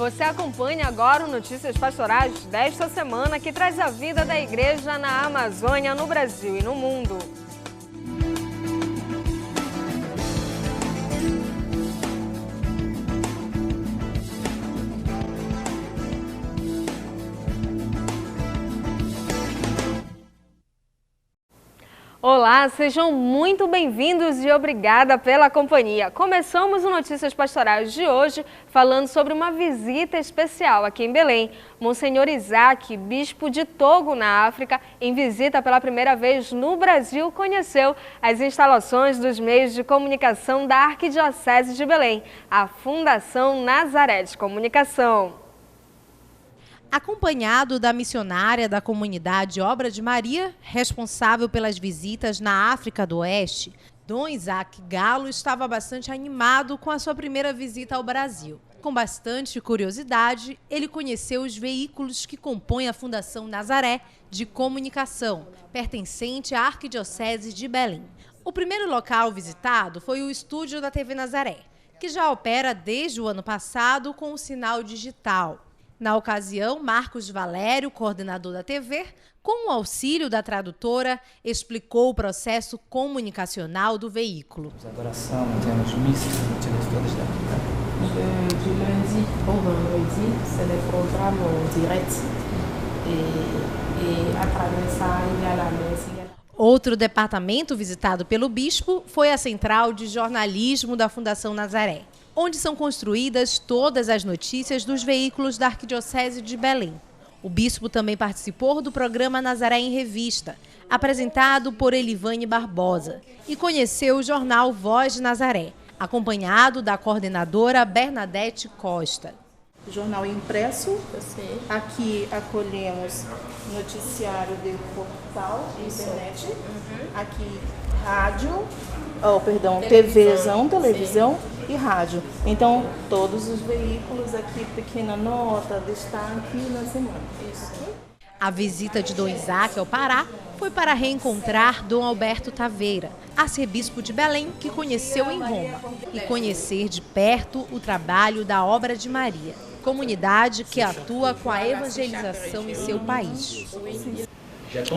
Você acompanha agora o Notícias Pastorais desta semana, que traz a vida da igreja na Amazônia, no Brasil e no mundo. Olá, sejam muito bem-vindos e obrigada pela companhia. Começamos o Notícias Pastorais de hoje falando sobre uma visita especial aqui em Belém. Monsenhor Isaac, bispo de Togo, na África, em visita pela primeira vez no Brasil, conheceu as instalações dos meios de comunicação da Arquidiocese de Belém, a Fundação Nazaré de Comunicação. Acompanhado da missionária da comunidade Obra de Maria, responsável pelas visitas na África do Oeste, Dom Isaac Galo estava bastante animado com a sua primeira visita ao Brasil. Com bastante curiosidade, ele conheceu os veículos que compõem a Fundação Nazaré de Comunicação, pertencente à Arquidiocese de Belém. O primeiro local visitado foi o estúdio da TV Nazaré, que já opera desde o ano passado com o sinal digital. Na ocasião, Marcos Valério, coordenador da TV, com o auxílio da tradutora, explicou o processo comunicacional do veículo. Adoração, temos missas, temos todas daqui. Du lundi au vendredi, c'est des programmes directs et à travers ça, il y a la messe. Outro departamento visitado pelo bispo foi a Central de Jornalismo da Fundação Nazaré, onde são construídas todas as notícias dos veículos da Arquidiocese de Belém. O bispo também participou do programa Nazaré em Revista, apresentado por Elivane Barbosa, e conheceu o jornal Voz de Nazaré, acompanhado da coordenadora Bernadette Costa. Jornal impresso, aqui acolhemos noticiário de portal, internet, aqui rádio, televisão e rádio. Então, todos os veículos aqui, pequena nota, destaque na semana. A visita de Dom Isaac ao Pará foi para reencontrar Dom Alberto Taveira, arcebispo de Belém, que conheceu em Roma, e conhecer de perto o trabalho da Obra de Maria, comunidade que atua com a evangelização em seu país.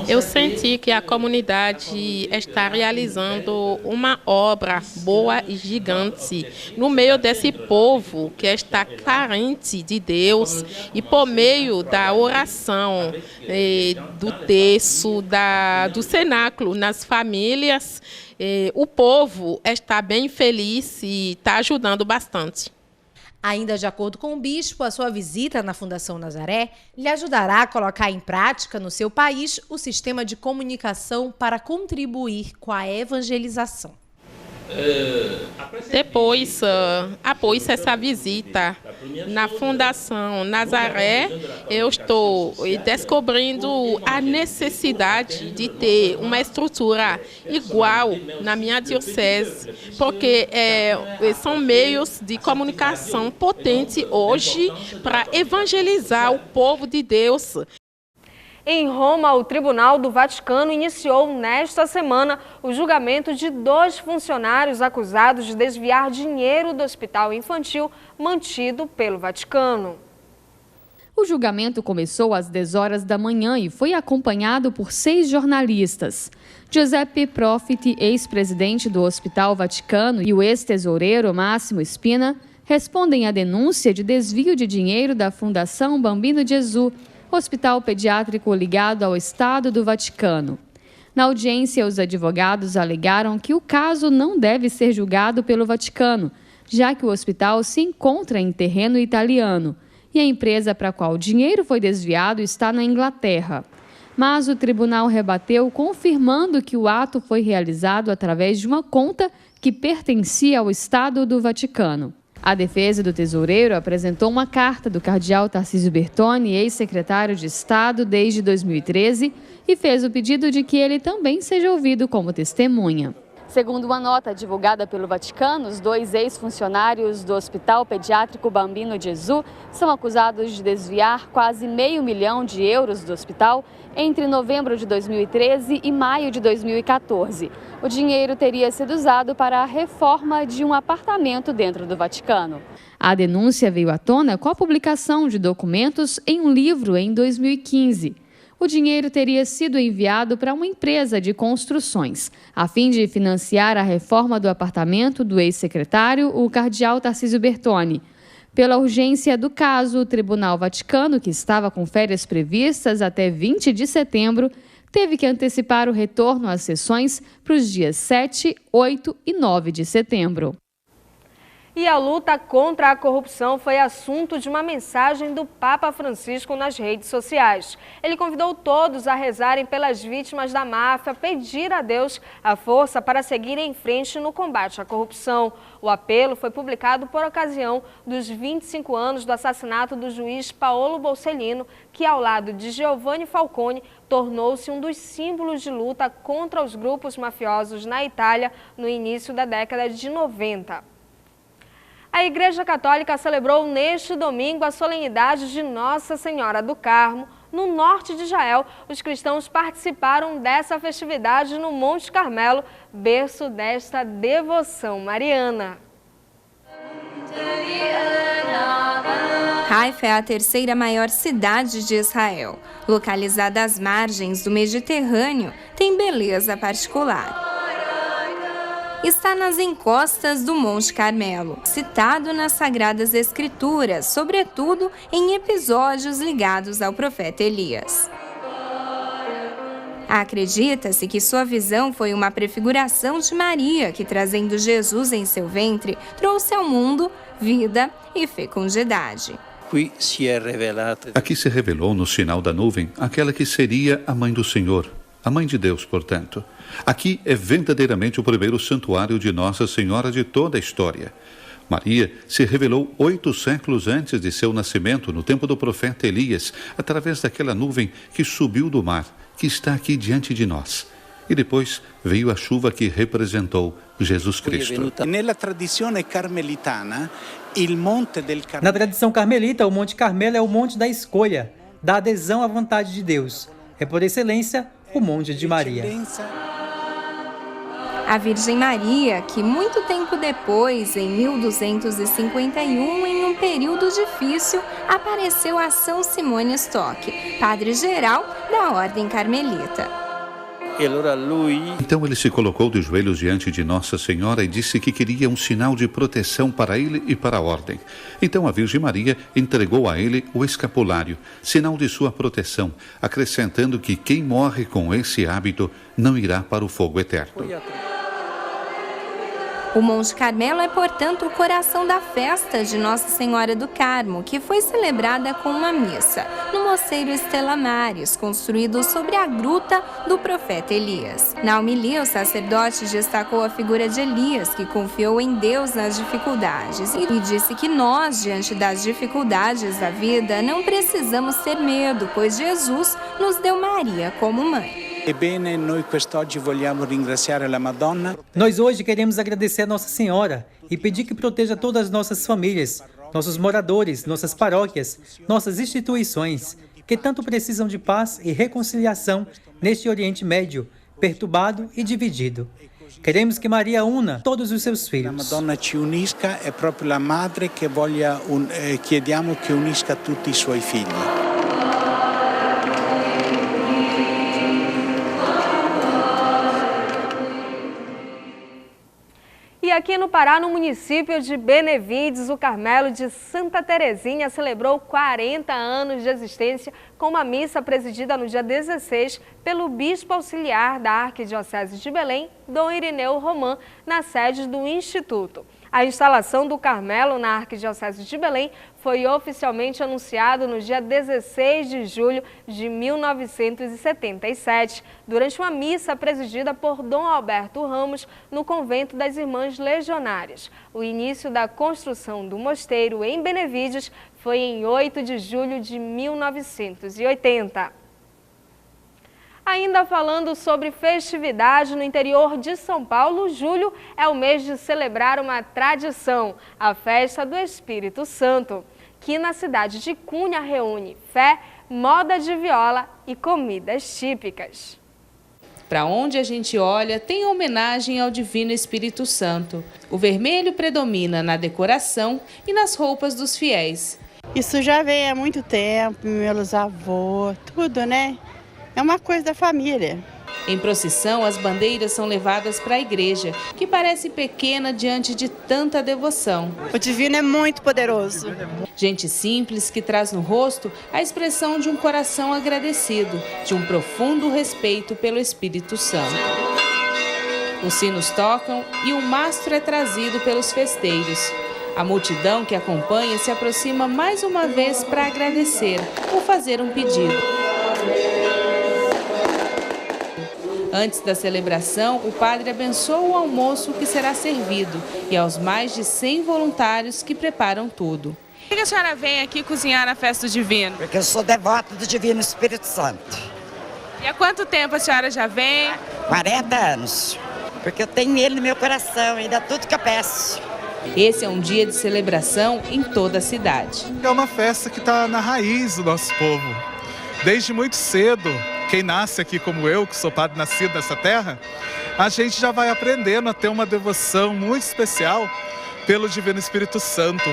Eu senti que a comunidade está realizando uma obra boa e gigante no meio desse povo que está carente de Deus, e por meio da oração, do terço, do cenáculo nas famílias, o povo está bem feliz e está ajudando bastante. Ainda de acordo com o bispo, a sua visita na Fundação Nazaré lhe ajudará a colocar em prática no seu país o sistema de comunicação para contribuir com a evangelização. Depois, após essa visita na Fundação Nazaré, eu estou descobrindo a necessidade de ter uma estrutura igual na minha diocese, porque são meios de comunicação potentes hoje para evangelizar o povo de Deus. Em Roma, o Tribunal do Vaticano iniciou nesta semana o julgamento de 2 funcionários acusados de desviar dinheiro do hospital infantil mantido pelo Vaticano. O julgamento começou às 10 horas da manhã e foi acompanhado por 6 jornalistas. Giuseppe Profiti, ex-presidente do Hospital Vaticano, e o ex-tesoureiro Máximo Spina respondem à denúncia de desvio de dinheiro da Fundação Bambino Gesù, hospital pediátrico ligado ao Estado do Vaticano. Na audiência, os advogados alegaram que o caso não deve ser julgado pelo Vaticano, já que o hospital se encontra em terreno italiano e a empresa para a qual o dinheiro foi desviado está na Inglaterra. Mas o tribunal rebateu, confirmando que o ato foi realizado através de uma conta que pertencia ao Estado do Vaticano. A defesa do tesoureiro apresentou uma carta do cardeal Tarcísio Bertoni, ex-secretário de Estado desde 2013, e fez o pedido de que ele também seja ouvido como testemunha. Segundo uma nota divulgada pelo Vaticano, os 2 ex-funcionários do Hospital Pediátrico Bambino Gesù são acusados de desviar quase €500 mil do hospital entre novembro de 2013 e maio de 2014. O dinheiro teria sido usado para a reforma de um apartamento dentro do Vaticano. A denúncia veio à tona com a publicação de documentos em um livro em 2015. O dinheiro teria sido enviado para uma empresa de construções, a fim de financiar a reforma do apartamento do ex-secretário, o cardeal Tarcísio Bertoni. Pela urgência do caso, o Tribunal Vaticano, que estava com férias previstas até 20 de setembro, teve que antecipar o retorno às sessões para os dias 7, 8 e 9 de setembro. E a luta contra a corrupção foi assunto de uma mensagem do Papa Francisco nas redes sociais. Ele convidou todos a rezarem pelas vítimas da máfia, pedir a Deus a força para seguir em frente no combate à corrupção. O apelo foi publicado por ocasião dos 25 anos do assassinato do juiz Paolo Borsellino, que ao lado de Giovanni Falcone tornou-se um dos símbolos de luta contra os grupos mafiosos na Itália no início da década de 90. A Igreja Católica celebrou neste domingo a solenidade de Nossa Senhora do Carmo. No norte de Israel, os cristãos participaram dessa festividade no Monte Carmelo, berço desta devoção mariana. Haifa é a terceira maior cidade de Israel. Localizada às margens do Mediterrâneo, tem beleza particular. Está nas encostas do Monte Carmelo, citado nas Sagradas Escrituras, sobretudo em episódios ligados ao profeta Elias. Acredita-se que sua visão foi uma prefiguração de Maria, que, trazendo Jesus em seu ventre, trouxe ao mundo vida e fecundidade. Aqui se revelou no sinal da nuvem aquela que seria a mãe do Senhor, a mãe de Deus, portanto. Aqui é verdadeiramente o primeiro santuário de Nossa Senhora de toda a história. Maria se revelou 8 séculos antes de seu nascimento, no tempo do profeta Elias, através daquela nuvem que subiu do mar, que está aqui diante de nós. E depois veio a chuva que representou Jesus Cristo. Na tradição carmelita, o Monte Carmelo é o monte da escolha, da adesão à vontade de Deus. É por excelência o Monte de Maria. A Virgem Maria, que muito tempo depois, em 1251, em um período difícil, apareceu a São Simone Stock, padre-geral da Ordem Carmelita. Então ele se colocou de joelhos diante de Nossa Senhora e disse que queria um sinal de proteção para ele e para a ordem. Então a Virgem Maria entregou a ele o escapulário, sinal de sua proteção, acrescentando que quem morre com esse hábito não irá para o fogo eterno. O Monte Carmelo é, portanto, o coração da festa de Nossa Senhora do Carmo, que foi celebrada com uma missa no Mosteiro Stella Maris, construído sobre a gruta do profeta Elias. Na homilia, o sacerdote destacou a figura de Elias, que confiou em Deus nas dificuldades, e disse que nós, diante das dificuldades da vida, não precisamos ter medo, pois Jesus nos deu Maria como mãe. Nós hoje queremos agradecer a Nossa Senhora e pedir que proteja todas as nossas famílias, nossos moradores, nossas paróquias, nossas instituições, que tanto precisam de paz e reconciliação neste Oriente Médio, perturbado e dividido. Queremos que Maria una todos os seus filhos. A Madonna ci unisca, è proprio la madre che chiediamo che unisca tutti i suoi figli. E aqui no Pará, no município de Benevides, o Carmelo de Santa Terezinha celebrou 40 anos de existência com uma missa presidida no dia 16 pelo bispo auxiliar da Arquidiocese de Belém, Dom Irineu Román, na sede do Instituto. A instalação do Carmelo na Arquidiocese de Belém foi oficialmente anunciado no dia 16 de julho de 1977, durante uma missa presidida por Dom Alberto Ramos no convento das Irmãs Legionárias. O início da construção do mosteiro em Benevides foi em 8 de julho de 1980. Ainda falando sobre festividade no interior de São Paulo, julho é o mês de celebrar uma tradição, a Festa do Espírito Santo, que na cidade de Cunha reúne fé, moda de viola e comidas típicas. Para onde a gente olha, tem homenagem ao Divino Espírito Santo. O vermelho predomina na decoração e nas roupas dos fiéis. Isso já vem há muito tempo, meus avós, tudo, né? É uma coisa da família. Em procissão, as bandeiras são levadas para a igreja, que parece pequena diante de tanta devoção. O divino é muito poderoso. Gente simples que traz no rosto a expressão de um coração agradecido, de um profundo respeito pelo Espírito Santo. Os sinos tocam e o mastro é trazido pelos festeiros. A multidão que acompanha se aproxima mais uma vez para agradecer ou fazer um pedido. Antes da celebração, o padre abençoa o almoço que será servido e aos mais de 100 voluntários que preparam tudo. Por que a senhora vem aqui cozinhar na festa do Divino? Porque eu sou devota do Divino Espírito Santo. E há quanto tempo a senhora já vem? 40 anos. Porque eu tenho ele no meu coração e dá tudo que eu peço. Esse é um dia de celebração em toda a cidade. É uma festa que está na raiz do nosso povo. Desde muito cedo, quem nasce aqui como eu, que sou padre nascido nessa terra, a gente já vai aprendendo a ter uma devoção muito especial pelo Divino Espírito Santo.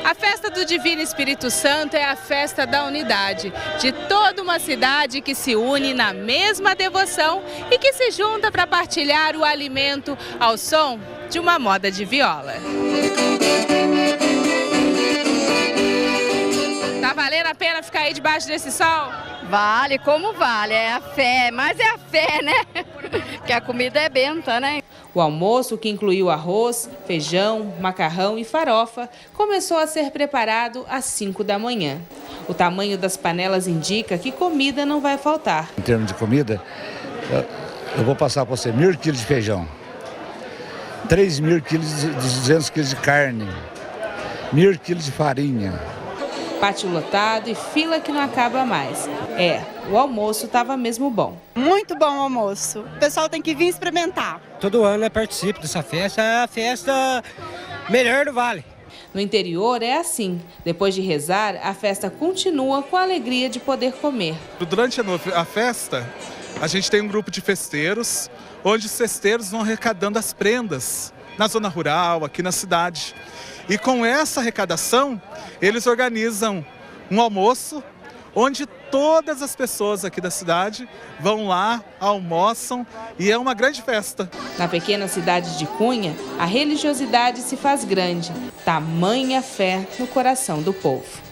A festa do Divino Espírito Santo é a festa da unidade, de toda uma cidade que se une na mesma devoção e que se junta para partilhar o alimento ao som de uma moda de viola. Tá valendo a pena ficar aí debaixo desse sol? Vale, como vale, é a fé, mas é a fé, né? Que a comida é benta, né? O almoço, que incluiu arroz, feijão, macarrão e farofa, começou a ser preparado às 5 da manhã. O tamanho das panelas indica que comida não vai faltar. Em termos de comida, eu vou passar para você 1.000 quilos de feijão, 3.000 quilos de 200 quilos de carne, 1.000 quilos de farinha. Pátio lotado e fila que não acaba mais. O almoço estava mesmo bom. Muito bom o almoço. O pessoal tem que vir experimentar. Todo ano eu participo dessa festa, é a festa melhor do Vale. No interior é assim. Depois de rezar, a festa continua com a alegria de poder comer. Durante a festa, a gente tem um grupo de festeiros, onde os festeiros vão arrecadando as prendas na zona rural, aqui na cidade. E com essa arrecadação, eles organizam um almoço onde todas as pessoas aqui da cidade vão lá, almoçam e é uma grande festa. Na pequena cidade de Cunha, a religiosidade se faz grande, tamanha fé no coração do povo.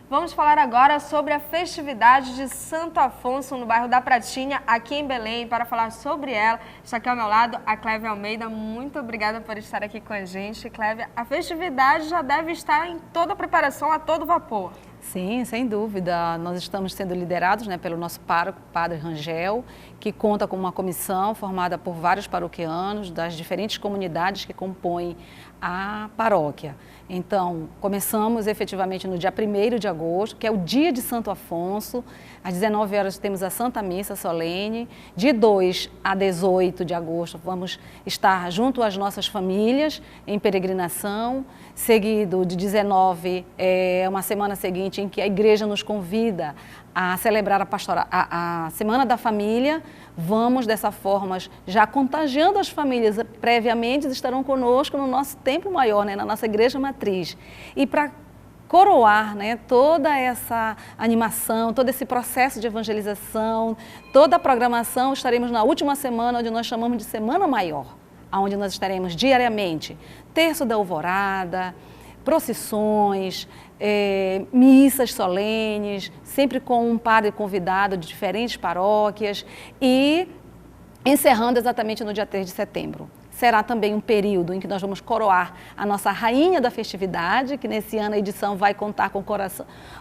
Vamos falar agora sobre a festividade de Santo Afonso no bairro da Pratinha, aqui em Belém. Para falar sobre ela, está aqui ao meu lado a Clévia Almeida. Muito obrigada por estar aqui com a gente. Clévia, a festividade já deve estar em toda a preparação, a todo vapor. Sim, sem dúvida. Nós estamos sendo liderados pelo nosso pároco, Padre Rangel, que conta com uma comissão formada por vários paroquianos das diferentes comunidades que compõem a paróquia. Então, começamos efetivamente no dia 1º de agosto, que é o dia de Santo Afonso. Às 19 horas temos a Santa Missa Solene. De 2 a 18 de agosto vamos estar junto às nossas famílias em peregrinação. Seguido de 19, uma semana seguinte em que a igreja nos convida a celebrar a Semana da Família. Vamos, dessa forma, já contagiando as famílias previamente, estarão conosco no nosso templo maior, na nossa igreja matriz. E para coroar toda essa animação, todo esse processo de evangelização, toda a programação, estaremos na última semana, onde nós chamamos de Semana Maior, onde nós estaremos diariamente, terço da alvorada, procissões, missas solenes, sempre com um padre convidado de diferentes paróquias e encerrando exatamente no dia 3 de setembro. Será também um período em que nós vamos coroar a nossa rainha da festividade, que nesse ano a edição vai contar com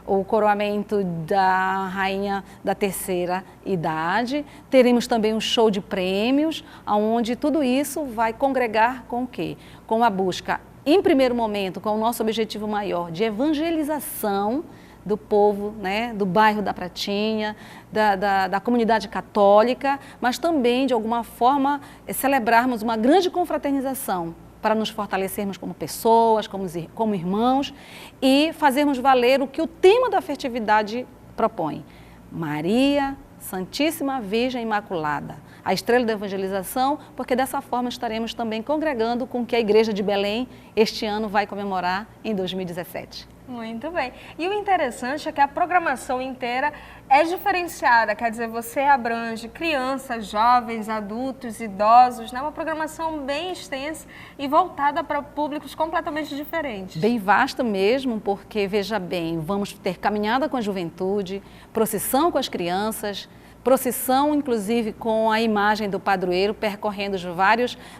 o coroamento da rainha da terceira idade. Teremos também um show de prêmios, onde tudo isso vai congregar com o quê? Com a busca, em primeiro momento, com o nosso objetivo maior de evangelização do povo, né, do bairro da Pratinha, da comunidade católica, mas também, de alguma forma, celebrarmos uma grande confraternização para nos fortalecermos como pessoas, como irmãos e fazermos valer o que o tema da festividade propõe. Maria, Santíssima Virgem Imaculada, a estrela da evangelização, porque dessa forma estaremos também congregando com o que a Igreja de Belém este ano vai comemorar em 2017. Muito bem. E o interessante é que a programação inteira é diferenciada, quer dizer, você abrange crianças, jovens, adultos, idosos, né? Uma programação bem extensa e voltada para públicos completamente diferentes. Bem vasta mesmo, porque, veja bem, vamos ter caminhada com a juventude, procissão com as crianças, procissão, inclusive, com a imagem do padroeiro percorrendo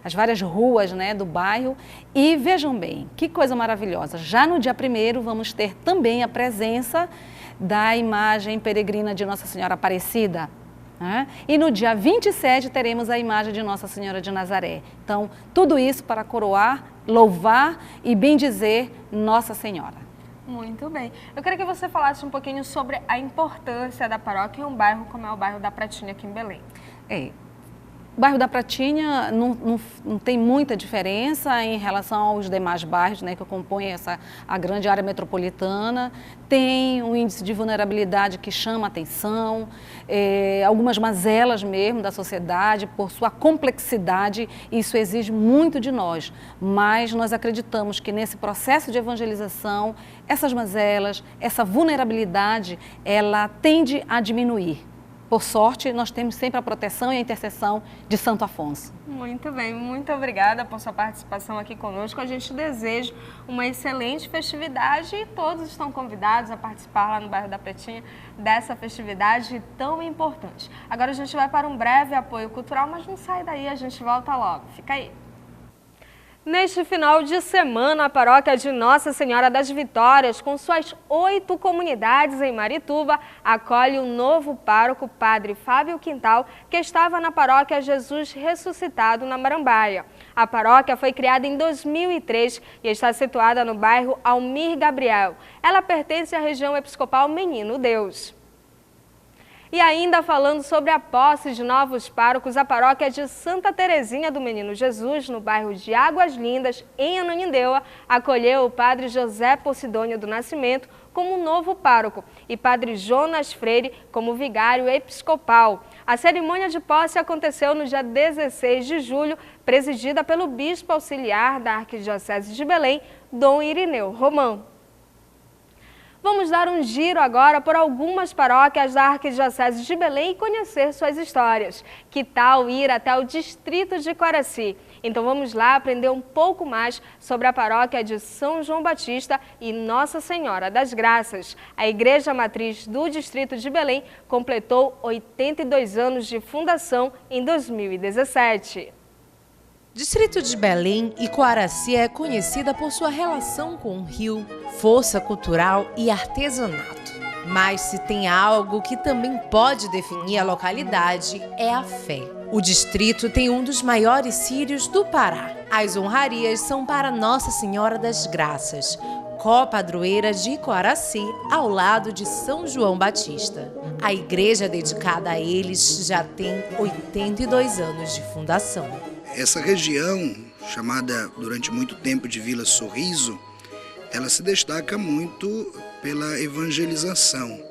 as várias ruas, né, do bairro. E vejam bem, que coisa maravilhosa. Já no dia 1º vamos ter também a presença da imagem peregrina de Nossa Senhora Aparecida. Né? E no dia 27 teremos a imagem de Nossa Senhora de Nazaré. Então, tudo isso para coroar, louvar e bendizer Nossa Senhora. Muito bem. Eu queria que você falasse um pouquinho sobre a importância da paróquia em um bairro como é o bairro da Pratinha aqui em Belém. O bairro da Pratinha não tem muita diferença em relação aos demais bairros, né, que compõem a grande área metropolitana. Tem um índice de vulnerabilidade que chama a atenção, algumas mazelas mesmo da sociedade, por sua complexidade, isso exige muito de nós. Mas nós acreditamos que nesse processo de evangelização, essas mazelas, essa vulnerabilidade, ela tende a diminuir. Por sorte, nós temos sempre a proteção e a intercessão de Santo Afonso. Muito bem, muito obrigada por sua participação aqui conosco. A gente deseja uma excelente festividade e todos estão convidados a participar lá no bairro da Pratinha dessa festividade tão importante. Agora a gente vai para um breve apoio cultural, mas não sai daí, a gente volta logo. Fica aí. Neste final de semana, a paróquia de Nossa Senhora das Vitórias, com suas 8 comunidades em Marituba, acolhe o novo pároco, Padre Fábio Quintal, que estava na paróquia Jesus Ressuscitado, na Marambaia. A paróquia foi criada em 2003 e está situada no bairro Almir Gabriel. Ela pertence à região episcopal Menino Deus. E ainda falando sobre a posse de novos párocos, a paróquia de Santa Terezinha do Menino Jesus, no bairro de Águas Lindas, em Ananindeua, acolheu o padre José Posidônio do Nascimento como novo pároco e padre Jonas Freire como vigário episcopal. A cerimônia de posse aconteceu no dia 16 de julho, presidida pelo bispo auxiliar da Arquidiocese de Belém, Dom Irineu Romão. Vamos dar um giro agora por algumas paróquias da Arquidiocese de Belém e conhecer suas histórias. Que tal ir até o distrito de Coraci? Então vamos lá aprender um pouco mais sobre a paróquia de São João Batista e Nossa Senhora das Graças. A igreja matriz do distrito de Belém completou 82 anos de fundação em 2017. Distrito de Belém e Coaraci é conhecida por sua relação com o rio, força cultural e artesanato. Mas se tem algo que também pode definir a localidade, é a fé. O distrito tem um dos maiores círios do Pará. As honrarias são para Nossa Senhora das Graças, copadroeira de Coaraci, ao lado de São João Batista. A igreja dedicada a eles já tem 82 anos de fundação. Essa região, chamada durante muito tempo de Vila Sorriso, ela se destaca muito pela evangelização.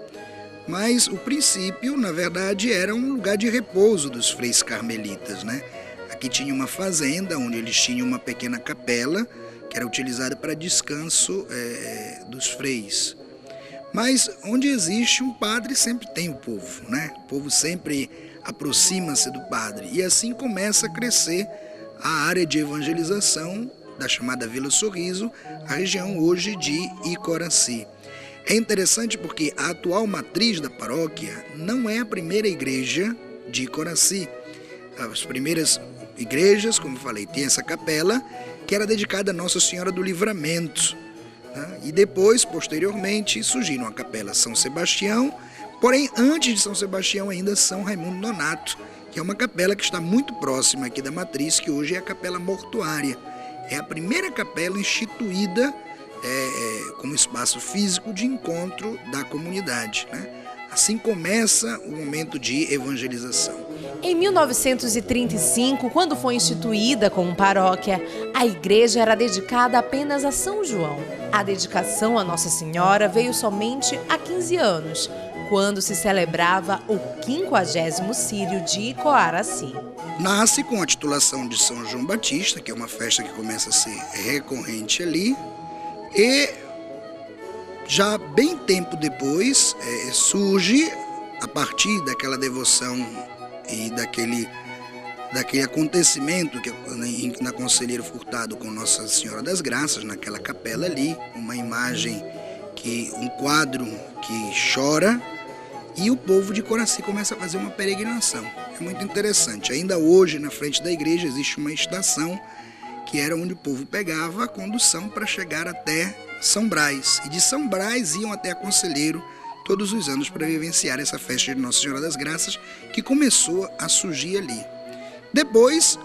Mas o princípio, na verdade, era um lugar de repouso dos freis carmelitas, né? Aqui tinha uma fazenda onde eles tinham uma pequena capela que era utilizada para descanso dos freis. Mas onde existe um padre sempre tem o povo, né? O povo sempre aproxima-se do padre e assim começa a crescer a área de evangelização da chamada Vila Sorriso, a região hoje de Icoraci. É interessante porque a atual matriz da paróquia não é a primeira igreja de Icoraci. As primeiras igrejas, como eu falei, tem essa capela que era dedicada a Nossa Senhora do Livramento. Né? E depois, posteriormente, surgiram a capela São Sebastião. Porém, antes de São Sebastião, ainda São Raimundo Nonato, que é uma capela que está muito próxima aqui da matriz, que hoje é a capela mortuária. É a primeira capela instituída como espaço físico de encontro da comunidade, né? Assim começa o momento de evangelização. Em 1935, quando foi instituída como paróquia, a igreja era dedicada apenas a São João. A dedicação a Nossa Senhora veio somente há 15 anos, quando se celebrava o 50º Círio de Coaraci. Nasce com a titulação de São João Batista, que é uma festa que começa a ser recorrente ali, e já bem tempo depois surge, a partir daquela devoção e daquele acontecimento que na Conselheiro Furtado com Nossa Senhora das Graças, naquela capela ali, uma imagem, um quadro que chora, e o povo de Coraci começa a fazer uma peregrinação. É muito interessante. Ainda hoje, na frente da igreja, existe uma estação que era onde o povo pegava a condução para chegar até São Brás. E de São Brás iam até a Conselheiro todos os anos para vivenciar essa festa de Nossa Senhora das Graças, que começou a surgir ali. Depois,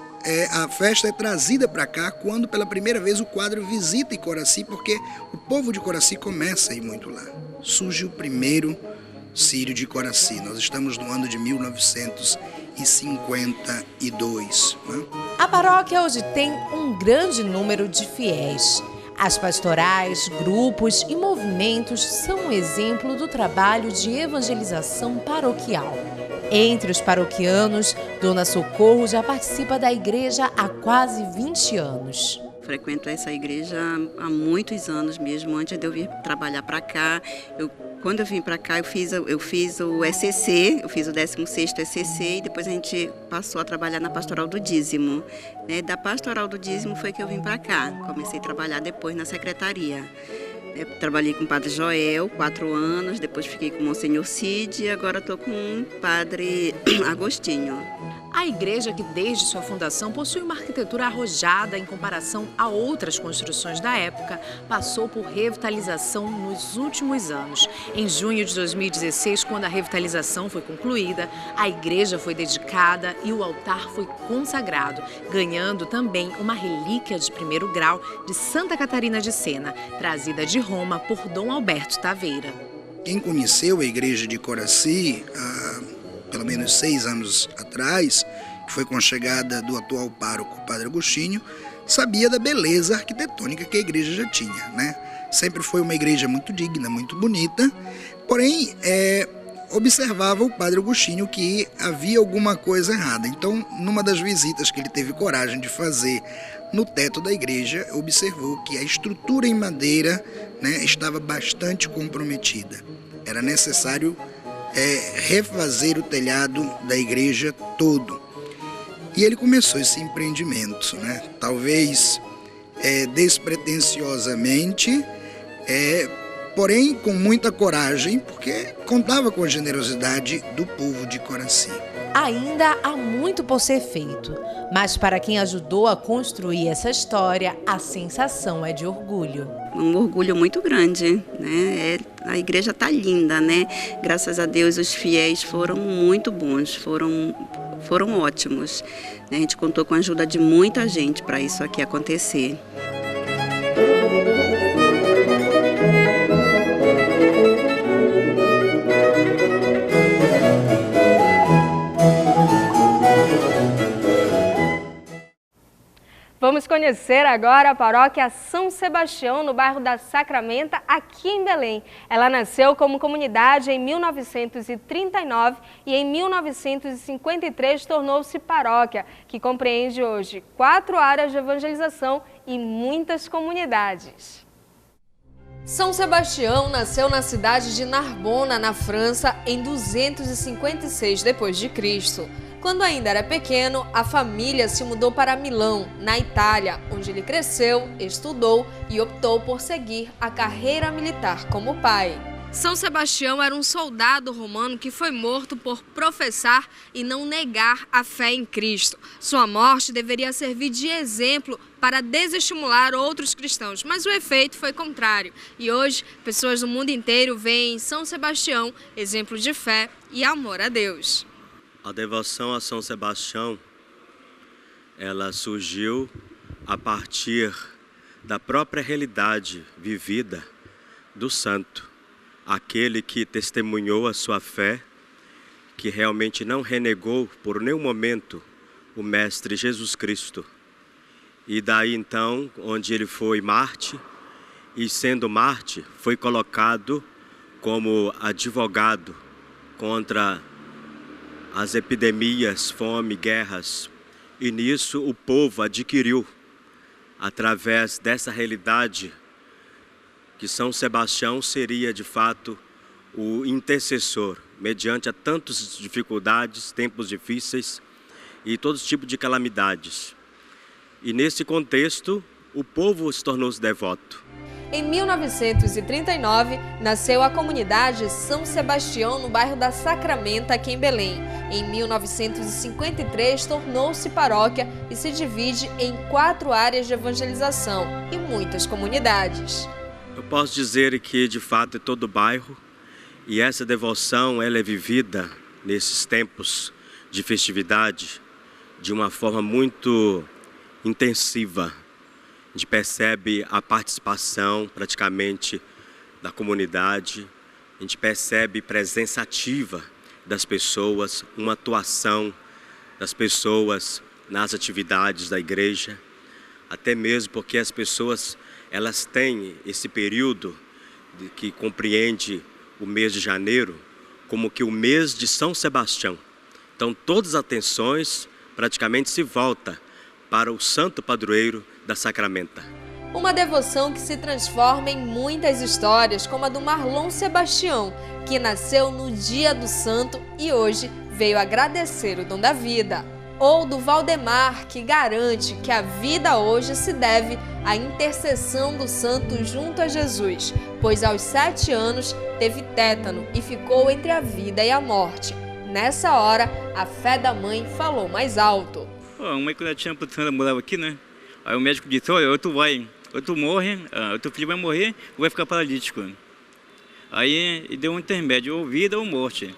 a festa é trazida para cá quando pela primeira vez o quadro visita Coraci, porque o povo de Coraci começa a ir muito lá. Surge o primeiro Círio de Coraci. Nós estamos no ano de 1952. Né? A paróquia hoje tem um grande número de fiéis. As pastorais, grupos e movimentos são um exemplo do trabalho de evangelização paroquial. Entre os paroquianos, Dona Socorro já participa da igreja há quase 20 anos. Frequento essa igreja há muitos anos mesmo, antes de eu vir trabalhar para cá. Quando eu vim para cá, eu fiz o ECC, eu fiz o 16º ECC e depois a gente passou a trabalhar na Pastoral do Dízimo. Da Pastoral do Dízimo foi que eu vim para cá, comecei a trabalhar depois na secretaria. Trabalhei com o Padre Joel, 4 anos, depois fiquei com o Monsenhor Cid e agora estou com o Padre Agostinho. A igreja, que desde sua fundação possui uma arquitetura arrojada em comparação a outras construções da época, passou por revitalização nos últimos anos. Em junho de 2016, quando a revitalização foi concluída, a igreja foi dedicada e o altar foi consagrado, ganhando também uma relíquia de 1º grau de Santa Catarina de Sena, trazida de Roma por Dom Alberto Taveira. Quem conheceu a igreja de Coraci pelo menos 6 anos atrás, que foi com a chegada do atual pároco, Padre Agostinho, sabia da beleza arquitetônica que a igreja já tinha, né? Sempre foi uma igreja muito digna, muito bonita, porém observava o Padre Agostinho que havia alguma coisa errada. Então, numa das visitas que ele teve coragem de fazer no teto da igreja, observou que a estrutura em madeira, né, estava bastante comprometida. Era necessário refazer o telhado da igreja todo. E ele começou esse empreendimento, né? Talvez despretensiosamente, porém com muita coragem, porque contava com a generosidade do povo de Coraci. Ainda há muito por ser feito, mas para quem ajudou a construir essa história, a sensação é de orgulho. Um orgulho muito grande, né? A igreja está linda, né? Graças a Deus os fiéis foram muito bons, foram ótimos. A gente contou com a ajuda de muita gente para isso aqui acontecer. Vamos conhecer agora a paróquia São Sebastião, no bairro da Sacramenta, aqui em Belém. Ela nasceu como comunidade em 1939 e em 1953 tornou-se paróquia, que compreende hoje 4 áreas de evangelização e muitas comunidades. São Sebastião nasceu na cidade de Narbona, na França, em 256 d.C. Quando ainda era pequeno, a família se mudou para Milão, na Itália, onde ele cresceu, estudou e optou por seguir a carreira militar como o pai. São Sebastião era um soldado romano que foi morto por professar e não negar a fé em Cristo. Sua morte deveria servir de exemplo para desestimular outros cristãos, mas o efeito foi contrário. E hoje, pessoas do mundo inteiro veem em São Sebastião exemplo de fé e amor a Deus. A devoção a São Sebastião, ela surgiu a partir da própria realidade vivida do santo, aquele que testemunhou a sua fé, que realmente não renegou por nenhum momento o Mestre Jesus Cristo. E daí então, onde ele foi Marte, e sendo Marte, foi colocado como advogado contra as epidemias, fome, guerras. E nisso o povo adquiriu, através dessa realidade, que São Sebastião seria de fato o intercessor, mediante a tantas dificuldades, tempos difíceis e todo tipo de calamidades. E nesse contexto, o povo se tornou-se devoto. Em 1939, nasceu a comunidade São Sebastião no bairro da Sacramenta, aqui em Belém. Em 1953, tornou-se paróquia e se divide em 4 áreas de evangelização e muitas comunidades. Eu posso dizer que, de fato, é todo o bairro, e essa devoção ela é vivida nesses tempos de festividade de uma forma muito intensiva. A gente percebe a participação praticamente da comunidade, a gente percebe presença ativa das pessoas, uma atuação das pessoas nas atividades da igreja, até mesmo porque as pessoas elas têm esse período que compreende o mês de janeiro como que o mês de São Sebastião. Então todas as atenções praticamente se voltam para o santo padroeiro da Sacramenta. Uma devoção que se transforma em muitas histórias, como a do Marlon Sebastião, que nasceu no dia do santo e hoje veio agradecer o dom da vida. Ou do Valdemar, que garante que a vida hoje se deve à intercessão do santo junto a Jesus, pois aos 7 anos teve tétano e ficou entre a vida e a morte. Nessa hora, a fé da mãe falou mais alto. A mãe, quando ela tinha ela morava aqui, né? Aí o médico disse, olha, ou tu morre, o teu filho vai morrer, ou vai ficar paralítico. Aí ele deu um intermédio, ou vida ou morte.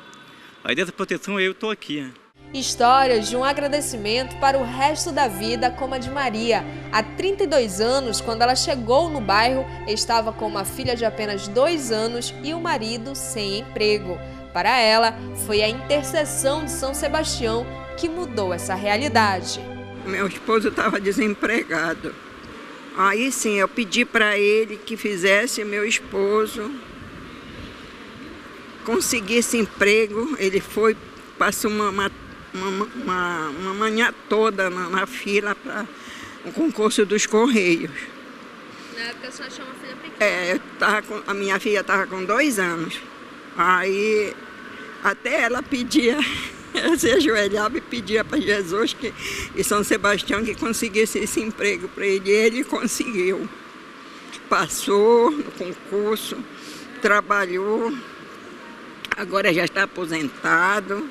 Aí dessa proteção eu estou aqui. Histórias de um agradecimento para o resto da vida, como a de Maria. Há 32 anos, quando ela chegou no bairro, estava com uma filha de apenas 2 anos e o marido sem emprego. Para ela, foi a intercessão de São Sebastião que mudou essa realidade. Meu esposo estava desempregado. Aí sim, eu pedi para ele que fizesse meu esposo conseguisse emprego. Ele foi, passou uma manhã toda na fila para o concurso dos Correios. Na época a senhora tinha uma filha pequena? A minha filha estava com 2 anos. Aí até ela pedia, ela se ajoelhava e pedia para Jesus e São Sebastião que conseguisse esse emprego para ele. E ele conseguiu. Passou no concurso, trabalhou, agora já está aposentado.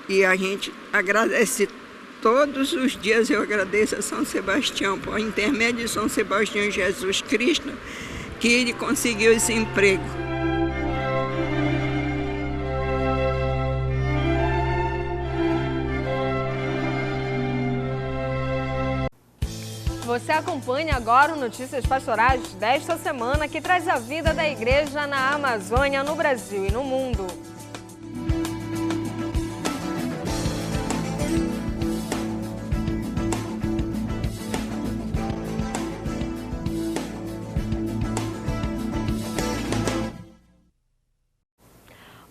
E a gente agradece todos os dias, eu agradeço a São Sebastião, por intermédio de São Sebastião e Jesus Cristo, que ele conseguiu esse emprego. Você acompanha agora o Notícias Pastorais desta semana, que traz a vida da igreja na Amazônia, no Brasil e no mundo.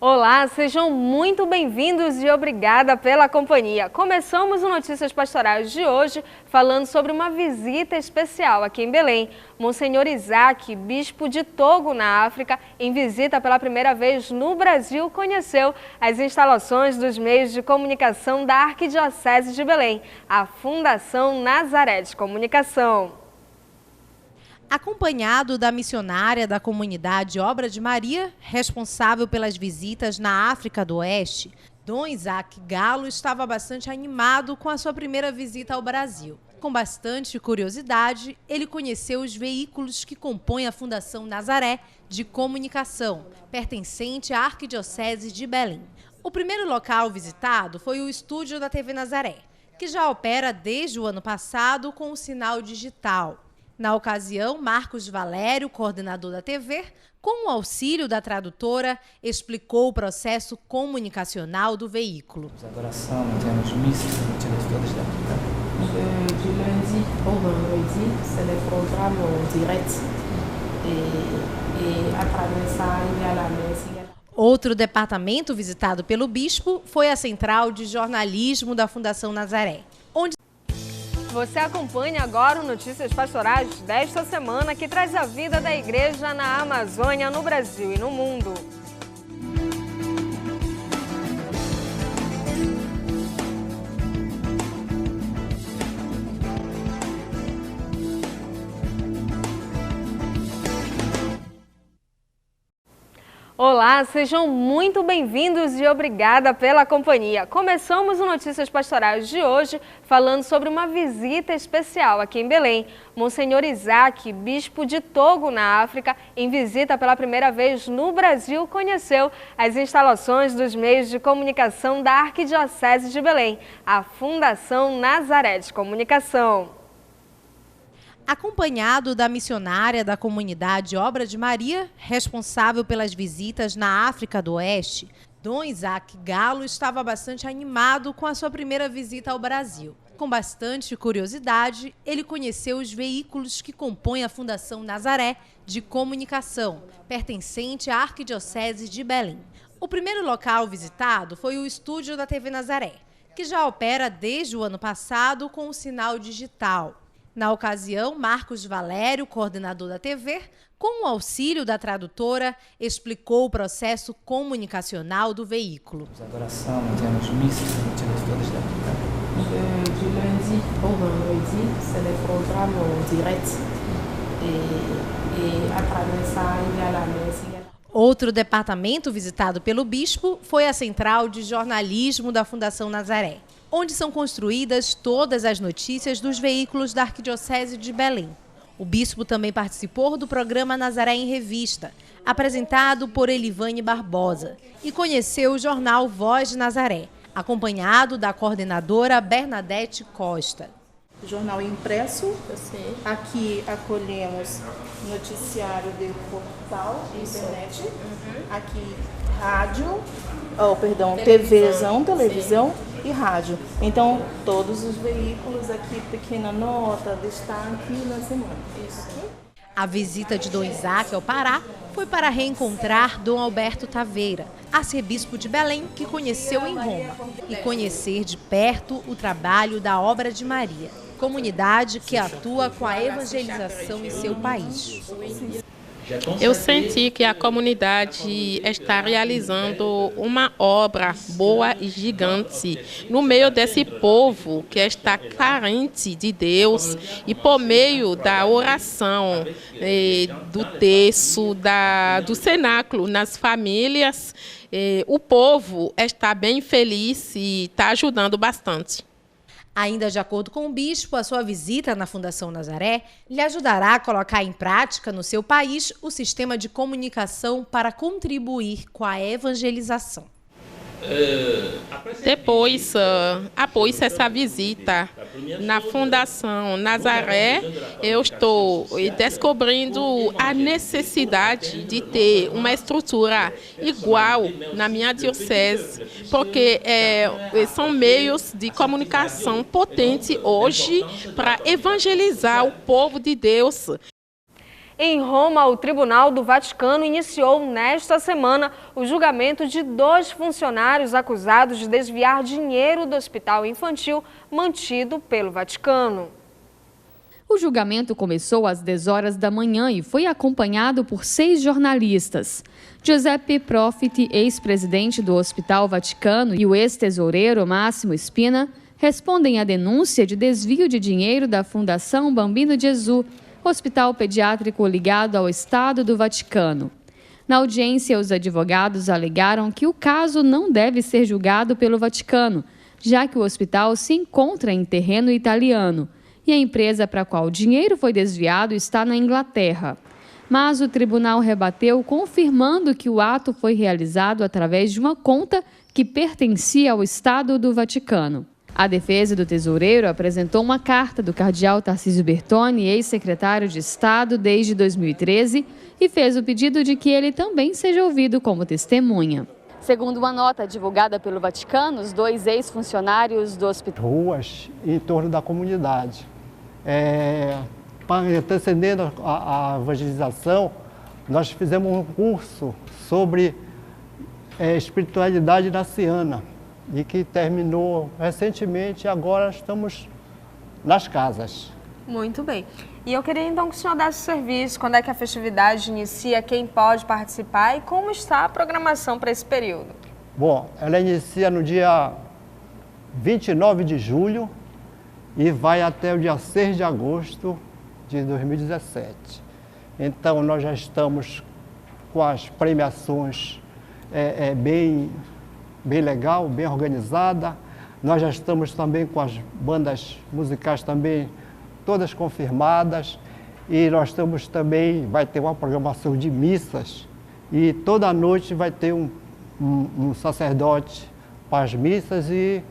Olá, sejam muito bem-vindos e obrigada pela companhia. Começamos o Notícias Pastorais de hoje falando sobre uma visita especial aqui em Belém. Monsenhor Isaac, bispo de Togo, na África, em visita pela primeira vez no Brasil, conheceu as instalações dos meios de comunicação da Arquidiocese de Belém, a Fundação Nazaré de Comunicação. Acompanhado da missionária da comunidade Obra de Maria, responsável pelas visitas na África do Oeste, Dom Isaac Galo estava bastante animado com a sua primeira visita ao Brasil. Com bastante curiosidade, ele conheceu os veículos que compõem a Fundação Nazaré de Comunicação, pertencente à Arquidiocese de Belém. O primeiro local visitado foi o estúdio da TV Nazaré, que já opera desde o ano passado com o sinal digital. Na ocasião, Marcos Valério, coordenador da TV, com o auxílio da tradutora, explicou o processo comunicacional do veículo. Adoração em termos mistos, todas da de lundi ao vendredi, c'est le programme direct e através da messe. Outro departamento visitado pelo bispo foi a Central de Jornalismo da Fundação Nazaré, onde você acompanha agora o Notícias Pastorais desta semana, que traz a vida da igreja na Amazônia, no Brasil e no mundo. Olá, sejam muito bem-vindos e obrigada pela companhia. Começamos o Notícias Pastorais de hoje falando sobre uma visita especial aqui em Belém. Monsenhor Isaac, bispo de Togo, na África, em visita pela primeira vez no Brasil, conheceu as instalações dos meios de comunicação da Arquidiocese de Belém, a Fundação Nazaré de Comunicação. Acompanhado da missionária da comunidade Obra de Maria, responsável pelas visitas na África do Oeste, Dom Isaac Galo estava bastante animado com a sua primeira visita ao Brasil. Com bastante curiosidade, ele conheceu os veículos que compõem a Fundação Nazaré de Comunicação, pertencente à Arquidiocese de Belém. O primeiro local visitado foi o estúdio da TV Nazaré, que já opera desde o ano passado com o sinal digital. Na ocasião, Marcos Valério, coordenador da TV, com o auxílio da tradutora, explicou o processo comunicacional do veículo. Adoração em termos mistos, todas da de lundi ao vendredi, c'est le programme direct e através da messe. Outro departamento visitado pelo bispo foi a Central de Jornalismo da Fundação Nazaré, onde são construídas todas as notícias dos veículos da Arquidiocese de Belém. O bispo também participou do programa Nazaré em Revista, apresentado por Elivane Barbosa, e conheceu o jornal Voz de Nazaré, acompanhado da coordenadora Bernadette Costa. Jornal impresso, aqui acolhemos noticiário de portal, internet, aqui rádio, televisão e rádio. Então, todos os veículos aqui, pequena nota, destaque na semana. Isso aqui. A visita de Dom Isaac ao Pará foi para reencontrar Dom Alberto Taveira, arcebispo de Belém, que conheceu em Roma, e conhecer de perto o trabalho da Obra de Maria, comunidade que atua com a evangelização em seu país. Eu senti que a comunidade está realizando uma obra boa e gigante no meio desse povo que está carente de Deus, e por meio da oração, do terço, do cenáculo nas famílias, o povo está bem feliz e está ajudando bastante. Ainda de acordo com o bispo, a sua visita na Fundação Nazaré lhe ajudará a colocar em prática no seu país o sistema de comunicação para contribuir com a evangelização. Depois, após essa visita na Fundação Nazaré, eu estou descobrindo a necessidade de ter uma estrutura igual na minha diocese, porque são meios de comunicação potentes hoje para evangelizar o povo de Deus. Em Roma, o Tribunal do Vaticano iniciou nesta semana o julgamento de 2 funcionários acusados de desviar dinheiro do hospital infantil mantido pelo Vaticano. O julgamento começou às 10 horas da manhã e foi acompanhado por 6 jornalistas. Giuseppe Profiti, ex-presidente do Hospital Vaticano, e o ex-tesoureiro Máximo Spina respondem à denúncia de desvio de dinheiro da Fundação Bambino Gesù, hospital pediátrico ligado ao Estado do Vaticano. Na audiência, os advogados alegaram que o caso não deve ser julgado pelo Vaticano, já que o hospital se encontra em terreno italiano e a empresa para a qual o dinheiro foi desviado está na Inglaterra. Mas o tribunal rebateu, confirmando que o ato foi realizado através de uma conta que pertencia ao Estado do Vaticano. A defesa do tesoureiro apresentou uma carta do cardeal Tarcísio Bertoni, ex-secretário de Estado desde 2013, e fez o pedido de que ele também seja ouvido como testemunha. Segundo uma nota divulgada pelo Vaticano, os 2 ex-funcionários do hospital... Ruas em torno da comunidade. Antecedendo a evangelização, nós fizemos um curso sobre espiritualidade naciana, e que terminou recentemente, e agora estamos nas casas. Muito bem. E eu queria então que o senhor desse o serviço, quando é que a festividade inicia, quem pode participar e como está a programação para esse período? Bom, ela inicia no dia 29 de julho e vai até o dia 6 de agosto de 2017. Então, nós já estamos com as premiações bem legal, bem organizada. Nós já estamos também com as bandas musicais também todas confirmadas, e nós estamos também, vai ter uma programação de missas, e toda noite vai ter um sacerdote para as missas, e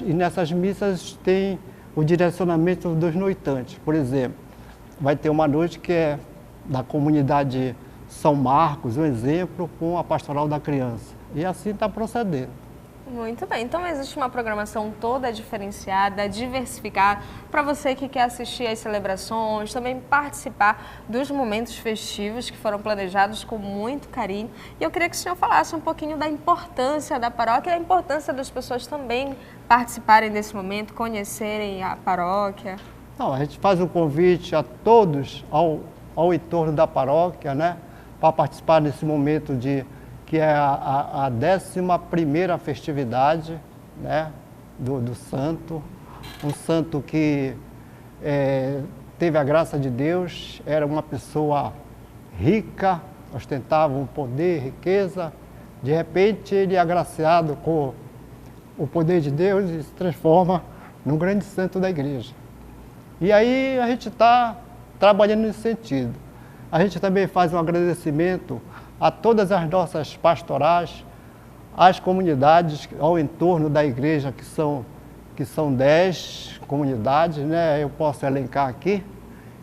nessas missas tem o direcionamento dos noitantes. Por exemplo, vai ter uma noite que é da comunidade São Marcos, um exemplo, com a Pastoral da Criança. E assim está procedendo. Muito bem, então existe uma programação toda diferenciada, diversificada, para você que quer assistir às celebrações, também participar dos momentos festivos que foram planejados com muito carinho. E eu queria que o senhor falasse um pouquinho da importância da paróquia e da importância das pessoas também participarem desse momento, conhecerem a paróquia. Não, a gente faz um convite a todos ao entorno da paróquia, né, para participar desse momento que é a 11ª festividade, né, do santo. Um santo que teve a graça de Deus, era uma pessoa rica, ostentava um poder, riqueza. De repente, ele é agraciado com o poder de Deus e se transforma num grande santo da igreja. E aí a gente está trabalhando nesse sentido. A gente também faz um agradecimento a todas as nossas pastorais, as comunidades ao entorno da igreja, que são 10 comunidades, né? Eu posso elencar aqui.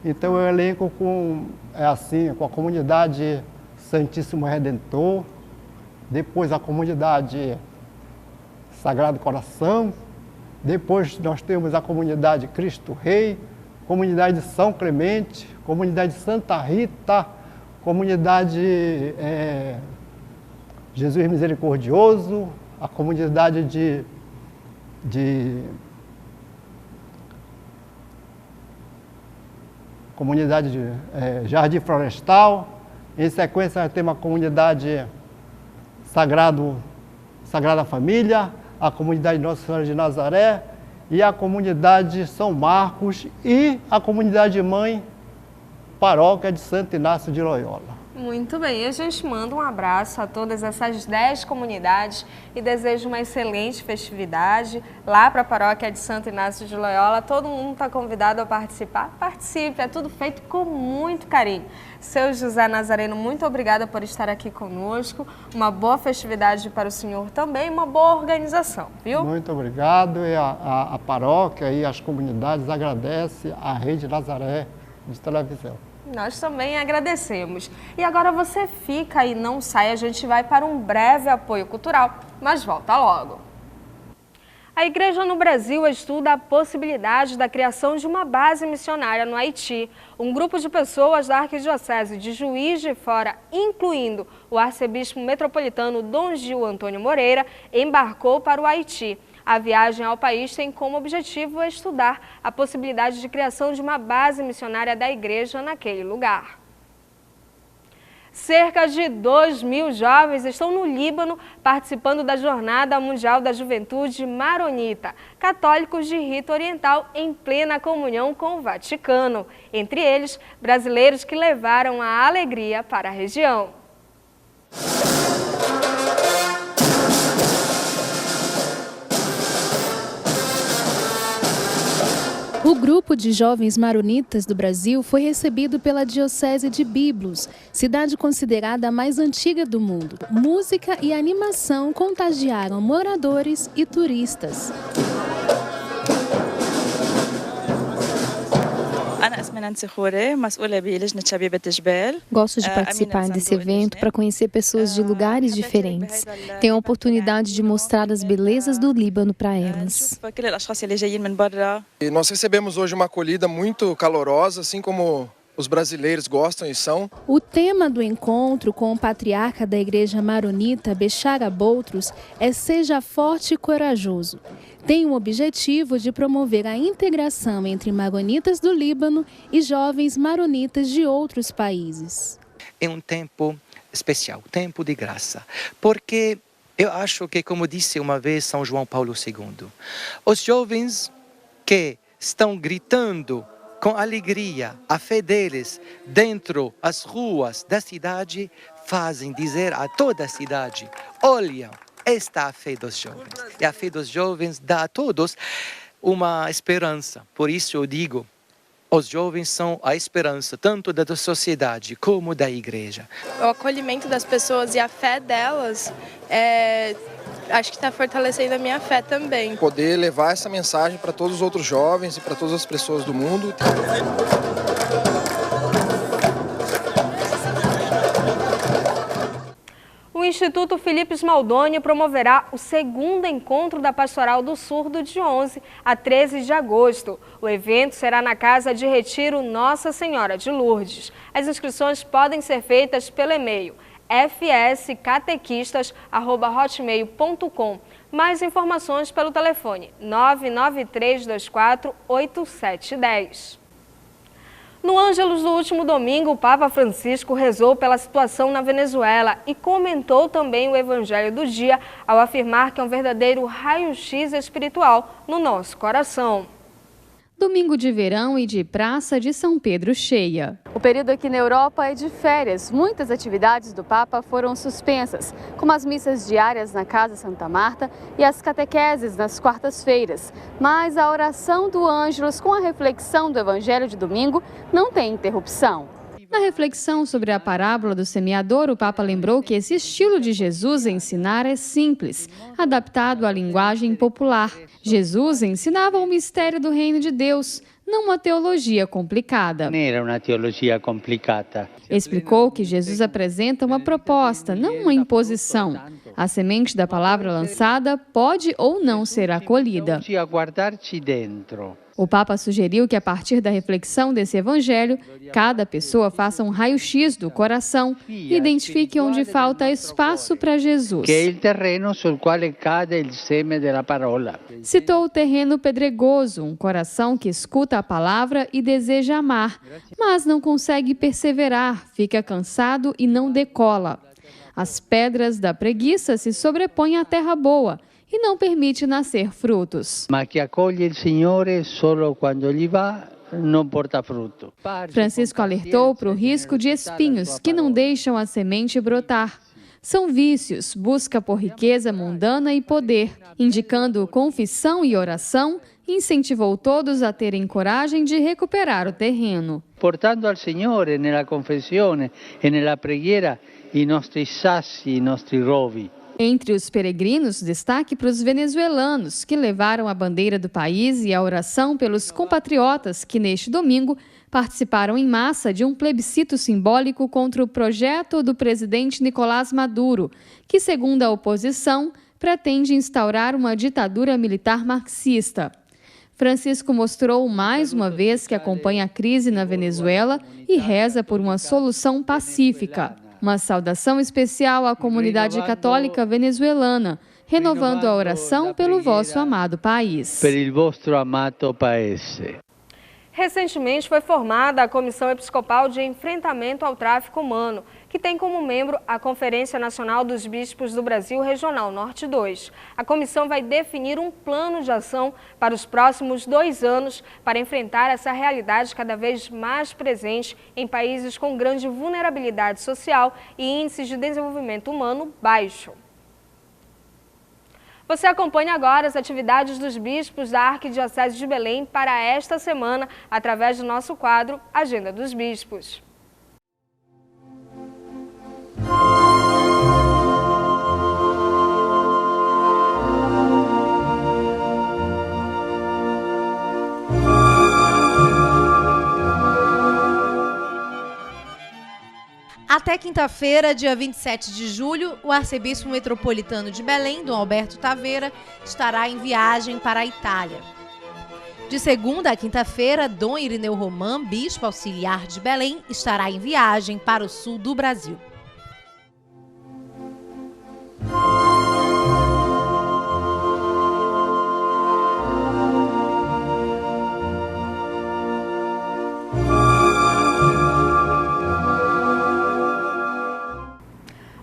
Então eu elenco com a comunidade Santíssimo Redentor, depois a comunidade Sagrado Coração, depois nós temos a comunidade Cristo Rei, comunidade São Clemente, comunidade Santa Rita, comunidade Jesus Misericordioso, a comunidade Jardim Florestal. Em sequência, nós temos a comunidade Sagrada Família, a comunidade Nossa Senhora de Nazaré e a comunidade São Marcos e a comunidade mãe Paróquia de Santo Inácio de Loyola. Muito bem, a gente manda um abraço a todas essas 10 comunidades e deseja uma excelente festividade lá para a Paróquia de Santo Inácio de Loyola. Todo mundo está convidado a participar. Participe, é tudo feito com muito carinho. Seu José Nazareno, muito obrigada por estar aqui conosco. Uma boa festividade para o senhor também, uma boa organização, viu? Muito obrigado. E a paróquia e as comunidades agradecem à Rede Nazaré de televisão. Nós também agradecemos. E agora você fica e não sai, a gente vai para um breve apoio cultural, mas volta logo. A Igreja no Brasil estuda a possibilidade da criação de uma base missionária no Haiti. Um grupo de pessoas da Arquidiocese de Juiz de Fora, incluindo o arcebispo metropolitano Dom Gil Antônio Moreira, embarcou para o Haiti. A viagem ao país tem como objetivo estudar a possibilidade de criação de uma base missionária da igreja naquele lugar. Cerca de 2.000 jovens estão no Líbano participando da Jornada Mundial da Juventude Maronita, católicos de rito oriental em plena comunhão com o Vaticano. Entre eles, brasileiros que levaram a alegria para a região. O grupo de jovens maronitas do Brasil foi recebido pela Diocese de Byblos, cidade considerada a mais antiga do mundo. Música e animação contagiaram moradores e turistas. Gosto de participar desse evento para conhecer pessoas de lugares diferentes. Tenho a oportunidade de mostrar as belezas do Líbano para elas. E nós recebemos hoje uma acolhida muito calorosa, assim como os brasileiros gostam e são. O tema do encontro com o patriarca da Igreja Maronita, Bechara Boutros, é Seja Forte e Corajoso. Tem o objetivo de promover a integração entre maronitas do Líbano e jovens maronitas de outros países. É um tempo especial, tempo de graça, porque eu acho que, como disse uma vez São João Paulo II, os jovens que estão gritando com alegria a fé deles dentro das ruas da cidade, fazem dizer a toda a cidade: olha, esta é a fé dos jovens. E a fé dos jovens dá a todos uma esperança. Por isso eu digo, os jovens são a esperança tanto da sociedade como da igreja. O acolhimento das pessoas e a fé delas acho que está fortalecendo a minha fé também. Poder levar essa mensagem para todos os outros jovens e para todas as pessoas do mundo. O Instituto Felipe Smaldoni promoverá o segundo encontro da Pastoral do Surdo de 11 a 13 de agosto. O evento será na Casa de Retiro Nossa Senhora de Lourdes. As inscrições podem ser feitas pelo e-mail fscatequistas@hotmail.com. Mais informações pelo telefone 993248710. No Ângelus do último domingo, o Papa Francisco rezou pela situação na Venezuela e comentou também o Evangelho do dia ao afirmar que é um verdadeiro raio-x espiritual no nosso coração. Domingo de verão e de Praça de São Pedro cheia. O período aqui na Europa é de férias. Muitas atividades do Papa foram suspensas, como as missas diárias na Casa Santa Marta e as catequeses nas quartas-feiras. Mas a oração do Ângelus com a reflexão do Evangelho de domingo não tem interrupção. Na reflexão sobre a parábola do semeador, o Papa lembrou que esse estilo de Jesus ensinar é simples, adaptado à linguagem popular. Jesus ensinava o mistério do reino de Deus, não uma teologia complicada. Não era uma teologia complicada. Explicou que Jesus apresenta uma proposta, não uma imposição. A semente da palavra lançada pode ou não ser acolhida. O Papa sugeriu que, a partir da reflexão desse evangelho, cada pessoa faça um raio-x do coração e identifique onde falta espaço para Jesus. Que é o terreno sul quale cade il seme della parola. Citou o terreno pedregoso, um coração que escuta a palavra e deseja amar, mas não consegue perseverar, fica cansado e não decola. As pedras da preguiça se sobrepõem à terra boa e não permite nascer frutos. Mas que acolhe o Senhor solo quando lhe va, não porta fruto. Francisco alertou para o risco de espinhos que não deixam a semente brotar. São vícios, busca por riqueza mundana e poder. Indicando confissão e oração, incentivou todos a terem coragem de recuperar o terreno. Portando ao Senhor nella confessione e nella preghiera i nostri sassi, i nostri rovi. Entre os peregrinos, destaque para os venezuelanos, que levaram a bandeira do país e a oração pelos compatriotas que, neste domingo, participaram em massa de um plebiscito simbólico contra o projeto do presidente Nicolás Maduro, que, segundo a oposição, pretende instaurar uma ditadura militar marxista. Francisco mostrou mais uma vez que acompanha a crise na Venezuela e reza por uma solução pacífica. Uma saudação especial à comunidade católica venezuelana, renovando a oração pelo vosso amado país. Pelo vosso amado país. Recentemente foi formada a Comissão Episcopal de Enfrentamento ao Tráfico Humano, que tem como membro a Conferência Nacional dos Bispos do Brasil Regional Norte 2. A comissão vai definir um plano de ação para os próximos 2 anos para enfrentar essa realidade cada vez mais presente em países com grande vulnerabilidade social e índices de desenvolvimento humano baixo. Você acompanha agora as atividades dos bispos da Arquidiocese de Belém para esta semana, através do nosso quadro Agenda dos Bispos. Até quinta-feira, dia 27 de julho, o arcebispo metropolitano de Belém, Dom Alberto Taveira, estará em viagem para a Itália. De segunda a quinta-feira, Dom Irineu Román, bispo auxiliar de Belém, estará em viagem para o sul do Brasil.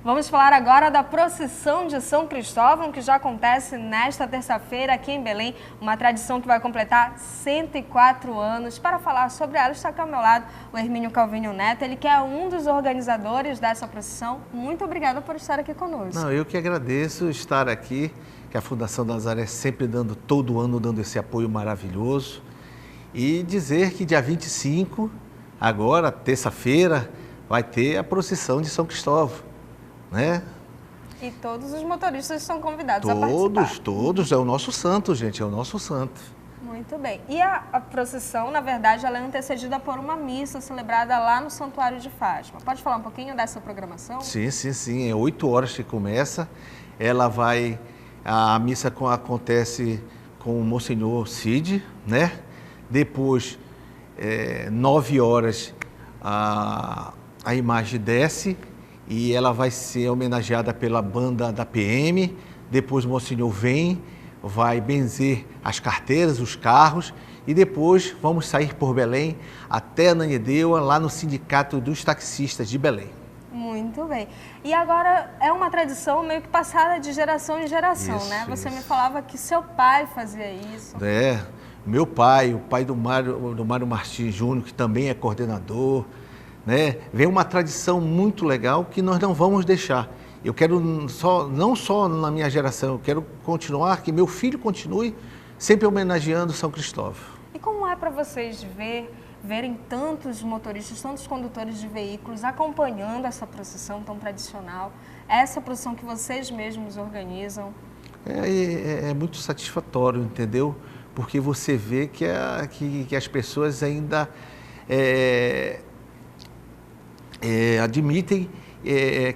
Vamos falar agora da procissão de São Cristóvão, que já acontece nesta terça-feira aqui em Belém, uma tradição que vai completar 104 anos. Para falar sobre ela, está aqui ao meu lado o Hermínio Calvinho Neto, ele que é um dos organizadores dessa procissão. Muito obrigada por estar aqui conosco. Não, eu que agradeço estar aqui, que a Fundação Nazaré sempre todo ano dando esse apoio maravilhoso. E dizer que dia 25, agora, terça-feira, vai ter a procissão de São Cristóvão. Né? E todos os motoristas estão convidados a participar. Todos, é o nosso santo, gente, é o nosso santo. Muito bem. E a procissão, na verdade, ela é antecedida por uma missa celebrada lá no Santuário de Fátima. Pode falar um pouquinho dessa programação? Sim, é 8 horas que começa. A missa acontece com o Monsenhor Cid, né? Depois, 9 horas, a imagem desce. E ela vai ser homenageada pela banda da PM. Depois o Monsenhor vem, vai benzer as carteiras, os carros. E depois vamos sair por Belém até Ananindeua, lá no Sindicato dos Taxistas de Belém. Muito bem. E agora é uma tradição meio que passada de geração em geração, né? Você me falava que seu pai fazia isso. Meu pai, o pai do Mário Martins Júnior, que também é coordenador. Né? Vem uma tradição muito legal que nós não vamos deixar. Eu quero, não só na minha geração, eu quero continuar, que meu filho continue sempre homenageando São Cristóvão. E como é para vocês verem tantos motoristas, tantos condutores de veículos acompanhando essa procissão tão tradicional, essa procissão que vocês mesmos organizam? É muito satisfatório, entendeu? Porque você vê que as pessoas ainda... admitem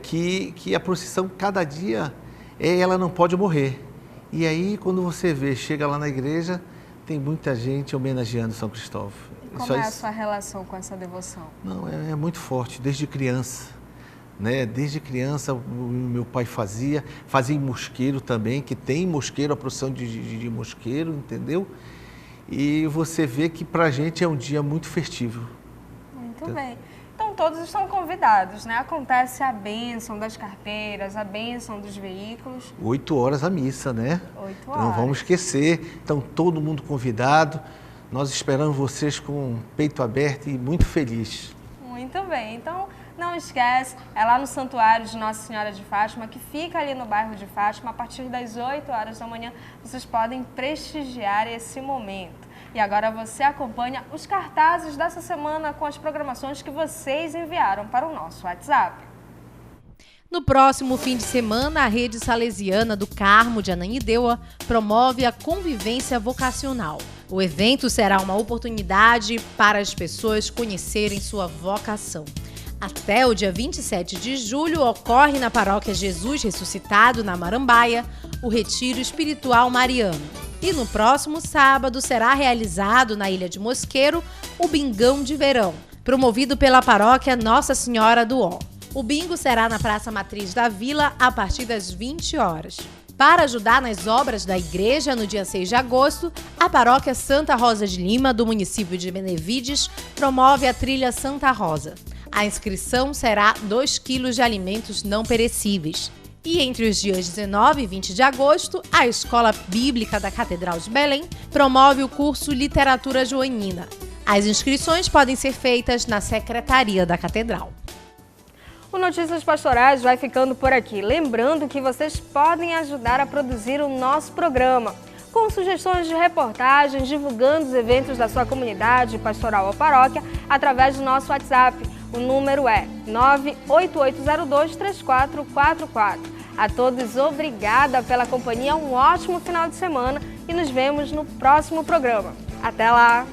que a procissão, cada dia, ela não pode morrer. E aí, quando você chega lá na igreja, tem muita gente homenageando São Cristóvão. E como é a sua relação com essa devoção? Não, é muito forte, desde criança. Né? Desde criança, o meu pai fazia em Mosqueiro também, que tem Mosqueiro, a procissão de Mosqueiro, entendeu? E você vê que pra gente é um dia muito festivo. Muito bem. Então, todos estão convidados, né? Acontece a bênção das carteiras, a bênção dos veículos. 8 horas a missa, né? 8 horas. Não vamos esquecer. Então, todo mundo convidado. Nós esperamos vocês com o peito aberto e muito feliz. Muito bem. Então, não esquece, é lá no Santuário de Nossa Senhora de Fátima, que fica ali no bairro de Fátima. A partir das 8 horas da manhã, vocês podem prestigiar esse momento. E agora você acompanha os cartazes dessa semana com as programações que vocês enviaram para o nosso WhatsApp. No próximo fim de semana, a Rede Salesiana do Carmo de Ananindeua promove a convivência vocacional. O evento será uma oportunidade para as pessoas conhecerem sua vocação. Até o dia 27 de julho, ocorre na Paróquia Jesus Ressuscitado, na Marambaia, o Retiro Espiritual Mariano. E no próximo sábado será realizado na Ilha de Mosqueiro o Bingão de Verão, promovido pela Paróquia Nossa Senhora do Ó. O bingo será na Praça Matriz da Vila a partir das 20 horas. Para ajudar nas obras da igreja, no dia 6 de agosto, a Paróquia Santa Rosa de Lima, do município de Benevides, promove a Trilha Santa Rosa. A inscrição será 2 quilos de alimentos não perecíveis. E entre os dias 19 e 20 de agosto, a Escola Bíblica da Catedral de Belém promove o curso Literatura Joanina. As inscrições podem ser feitas na Secretaria da Catedral. O Notícias Pastorais vai ficando por aqui. Lembrando que vocês podem ajudar a produzir o nosso programa, com sugestões de reportagens, divulgando os eventos da sua comunidade pastoral ou paróquia, através do nosso WhatsApp. O número é 988023444. A todos, obrigada pela companhia, um ótimo final de semana e nos vemos no próximo programa. Até lá!